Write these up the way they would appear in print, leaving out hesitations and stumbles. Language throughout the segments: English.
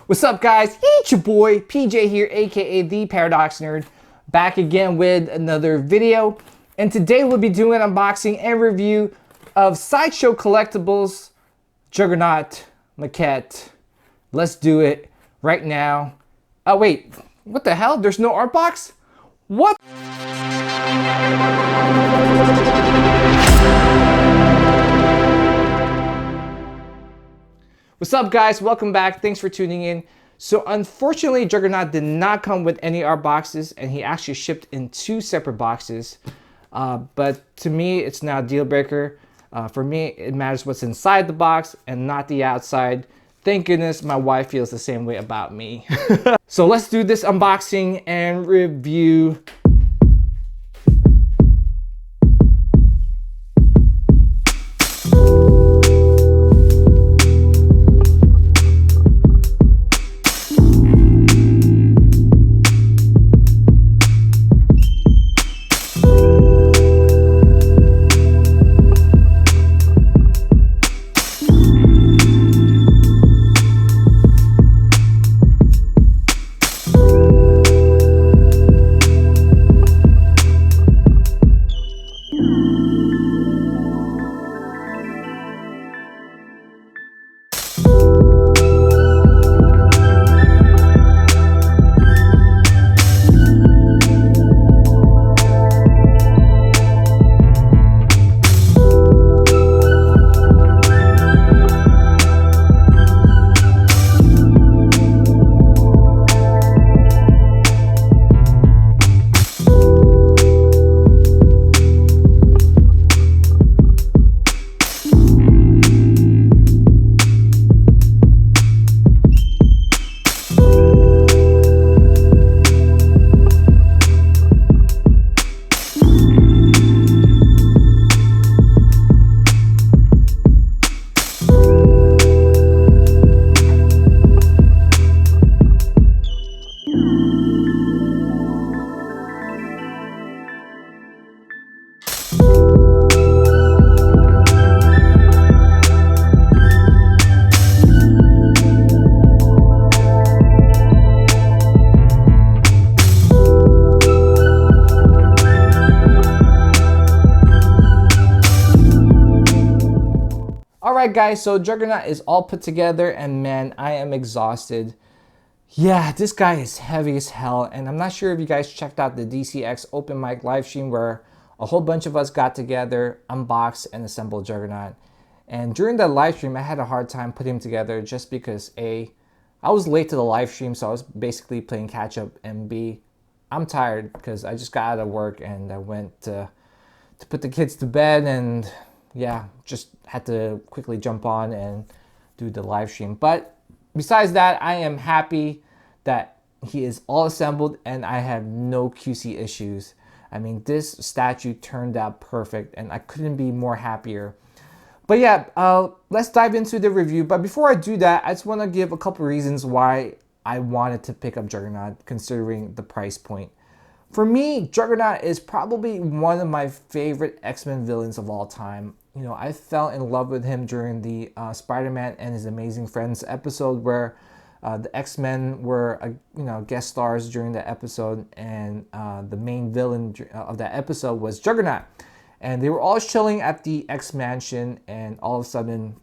What's up, guys? It's your boy PJ here, aka the Paradox Nerd, back again with another video. And today we'll be doing an unboxing and review of Sideshow Collectibles Juggernaut Maquette. Let's do it right now. Oh wait, what the hell? There's no art box? What? What's up, guys? Welcome back. Thanks for tuning in. So unfortunately, Juggernaut did not come with any art boxes, and he actually shipped in 2 separate boxes. But to me, it's not a deal breaker. For me, it matters what's inside the box and not the outside. Thank goodness my wife feels the same way about me. So let's do this unboxing and review. Alright guys, so Juggernaut is all put together, and man, I am exhausted. Yeah, this guy is heavy as hell, and I'm not sure if you guys checked out the DCX open mic live stream where a whole bunch of us got together, unboxed, and assembled Juggernaut. And during that live stream, I had a hard time putting him together just because A, I was late to the live stream, so I was basically playing catch up, and B, I'm tired because I just got out of work and I went to put the kids to bed, and yeah, just had to quickly jump on and do the live stream. But besides that, I am happy that he is all assembled and I have no QC issues. I mean, this statue turned out perfect and I couldn't be more happier. But yeah, let's dive into the review. But before I do that, I just want to give a couple reasons why I wanted to pick up Juggernaut considering the price point. For me, Juggernaut is probably one of my favorite X-Men villains of all time. You know, I fell in love with him during the Spider-Man and His Amazing Friends episode where the X-Men were, guest stars during the episode, and the main villain of that episode was Juggernaut. And they were all chilling at the X-Mansion, and all of a sudden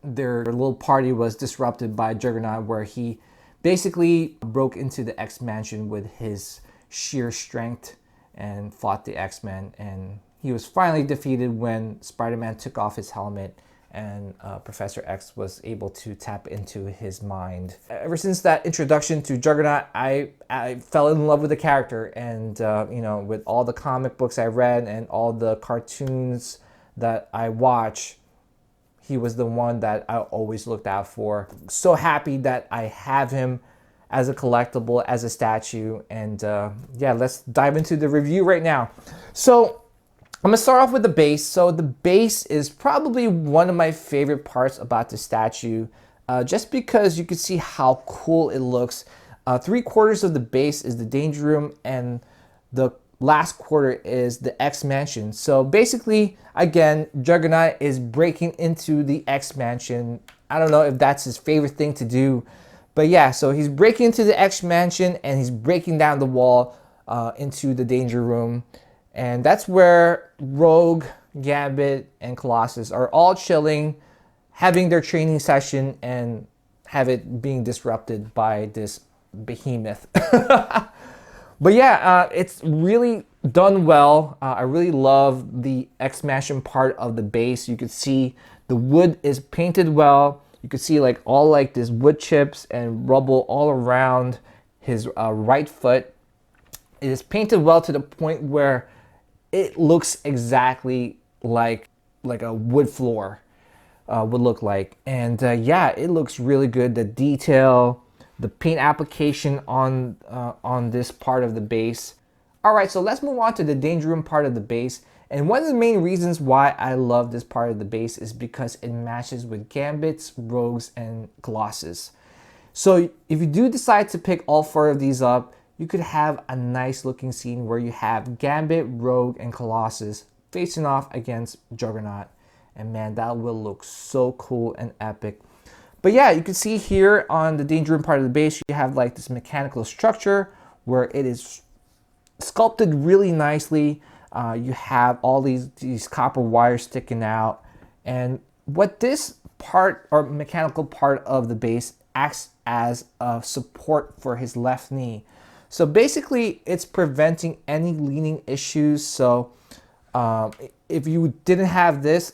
their little party was disrupted by Juggernaut, where he basically broke into the X-Mansion with his sheer strength and fought the X-Men, and he was finally defeated when Spider-Man took off his helmet and Professor X was able to tap into his mind. Ever since that introduction to Juggernaut, I fell in love with the character, and with all the comic books I read and all the cartoons that I watch, he was the one that I always looked out for. So happy that I have him as a collectible, as a statue, and yeah, let's dive into the review right now. So I'm gonna start off with the base. So the base is probably one of my favorite parts about the statue, just because you can see how cool it looks. 3/4 of the base is the Danger Room, and the last quarter is the X Mansion. So basically, again, Juggernaut is breaking into the X Mansion. I don't know if that's his favorite thing to do, But yeah, so he's breaking into the X mansion and he's breaking down the wall into the danger room. And that's where Rogue, Gambit, and Colossus are all chilling, having their training session, and have it being disrupted by this behemoth. But yeah, it's really done well. I really love the X Mansion part of the base. You can see the wood is painted well. You can see like all like this wood chips and rubble all around his right foot. It is painted well to the point where it looks exactly like a wood floor would look like. And yeah, it looks really good. The detail, the paint application on this part of the base. All right, so let's move on to the danger room part of the base. And one of the main reasons why I love this part of the base is because it matches with Gambits, Rogues, and Colossus. So if you do decide to pick all four of these up, you could have a nice looking scene where you have Gambit, Rogue, and Colossus facing off against Juggernaut. And man, that will look so cool and epic. But yeah, you can see here on the danger room part of the base, you have like this mechanical structure where it is sculpted really nicely. You have all these copper wires sticking out. And what this part or mechanical part of the base acts as a support for his left knee. So basically it's preventing any leaning issues. So if you didn't have this,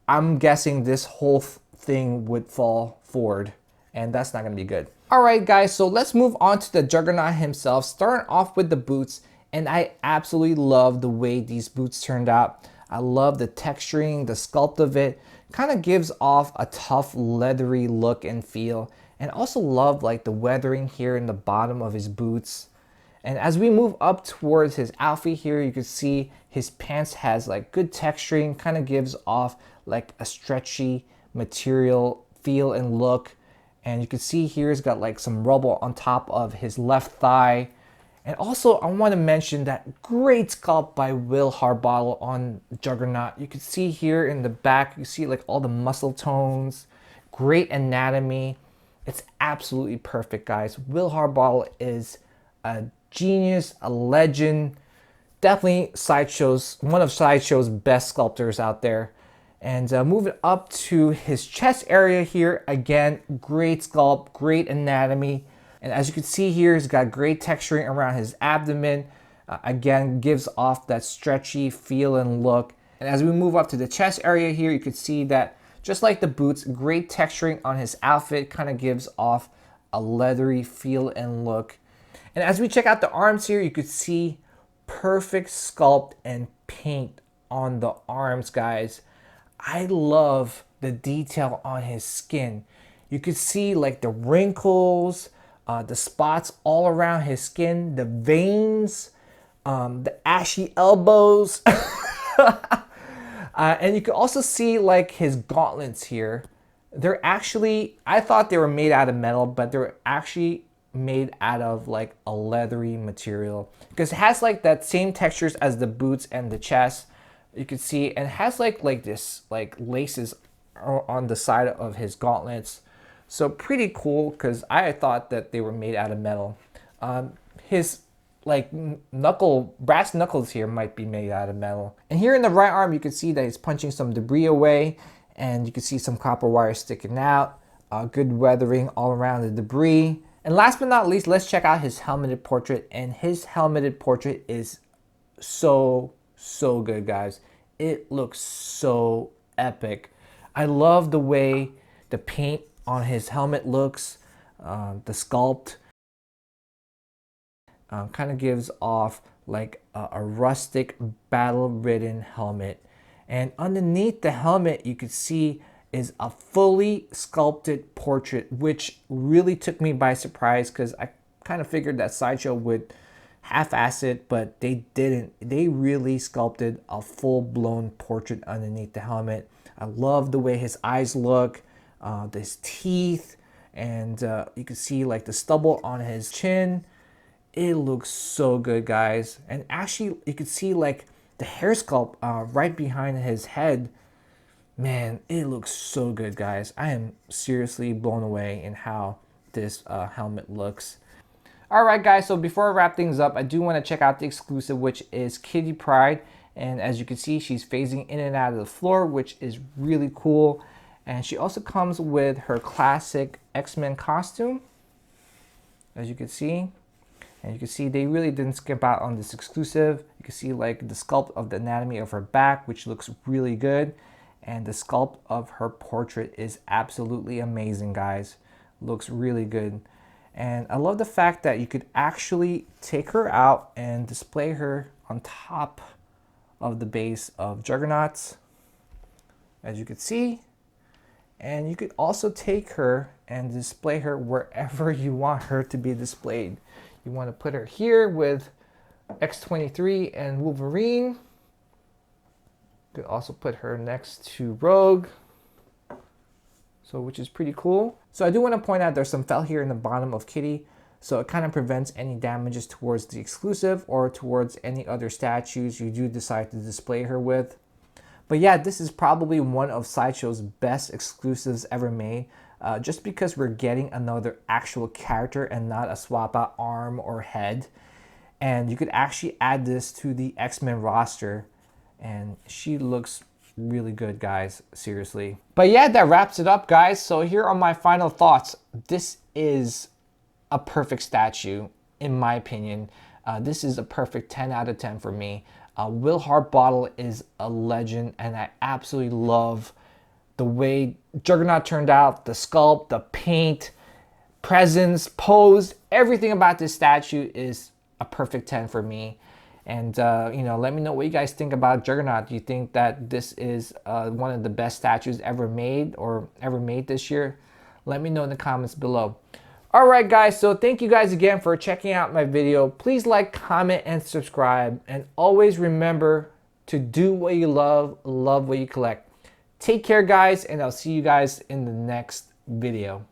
I'm guessing this whole thing would fall forward, and that's not going to be good. All right, guys, so let's move on to the Juggernaut himself, starting off with the boots. And I absolutely love the way these boots turned out. I love the texturing, the sculpt of it. Kind of gives off a tough, leathery look and feel. And also love like the weathering here in the bottom of his boots. And as we move up towards his outfit here, you can see his pants has like good texturing, kind of gives off like a stretchy material feel and look. And you can see here he's got like some rubble on top of his left thigh. And also I want to mention that great sculpt by Will Harbottle on Juggernaut. You can see here in the back, you see like all the muscle tones, great anatomy. It's absolutely perfect, guys. Will Harbottle is a genius, a legend, definitely one of Sideshow's best sculptors out there. And moving up to his chest area here, again, great sculpt, great anatomy. And as you can see here, he's got great texturing around his abdomen. Again, gives off that stretchy feel and look. And as we move up to the chest area here, you can see that just like the boots, great texturing on his outfit, kind of gives off a leathery feel and look. And as we check out the arms here, you could see perfect sculpt and paint on the arms, guys. I love the detail on his skin. You could see like the wrinkles, the spots all around his skin, the veins, the ashy elbows. And you can also see like his gauntlets here. They're actually, I thought they were made out of metal, but they're actually made out of like a leathery material because it has like that same textures as the boots and the chest. You can see, and it has like this like laces on the side of his gauntlets. So pretty cool because I thought that they were made out of metal. His like brass knuckles here might be made out of metal. And here in the right arm, you can see that he's punching some debris away, and you can see some copper wire sticking out. Good weathering all around the debris. And last but not least, let's check out his helmeted portrait. And his helmeted portrait is so good, guys. It looks so epic. I love the way the paint on his helmet looks, the sculpt. Kind of gives off like a rustic, battle-ridden helmet. And underneath the helmet, you could see is a fully sculpted portrait, which really took me by surprise because I kind of figured that Sideshow would half-ass it, but they didn't. They really sculpted a full-blown portrait underneath the helmet. I love the way his eyes look, his teeth, and you can see like the stubble on his chin. It looks so good, guys. And actually, you can see like the hair sculpt right behind his head. Man, it looks so good, guys. I am seriously blown away in how this helmet looks. Alright guys, so before I wrap things up, I do want to check out the exclusive, which is Kitty Pryde. And as you can see, she's phasing in and out of the floor, which is really cool. And she also comes with her classic X-Men costume, as you can see. And you can see they really didn't skip out on this exclusive. You can see like the sculpt of the anatomy of her back, which looks really good. And the sculpt of her portrait is absolutely amazing, guys. Looks really good. And I love the fact that you could actually take her out and display her on top of the base of Juggernauts, as you can see. And you could also take her and display her wherever you want her to be displayed. You want to put her here with X-23 and Wolverine. You could also put her next to Rogue, so which is pretty cool. So I do want to point out there's some felt here in the bottom of Kitty, so it kind of prevents any damages towards the exclusive or towards any other statues you do decide to display her with. But yeah, this is probably one of Sideshow's best exclusives ever made, just because we're getting another actual character and not a swap out arm or head. And you could actually add this to the X-Men roster, and she looks really good, guys, seriously. But yeah, that wraps it up, guys. So here are my final thoughts. This is a perfect statue, in my opinion. This is a perfect 10 out of 10 for me. Will Harbottle is a legend, and I absolutely love the way Juggernaut turned out, the sculpt, the paint, presence, pose, everything about this statue is a perfect 10 for me. And, you know, let me know what you guys think about Juggernaut. Do you think that this is one of the best statues ever made or ever made this year? Let me know in the comments below. Alright guys, so thank you guys again for checking out my video. Please like, comment, and subscribe. And always remember to do what you love what you collect. Take care guys, and I'll see you guys in the next video.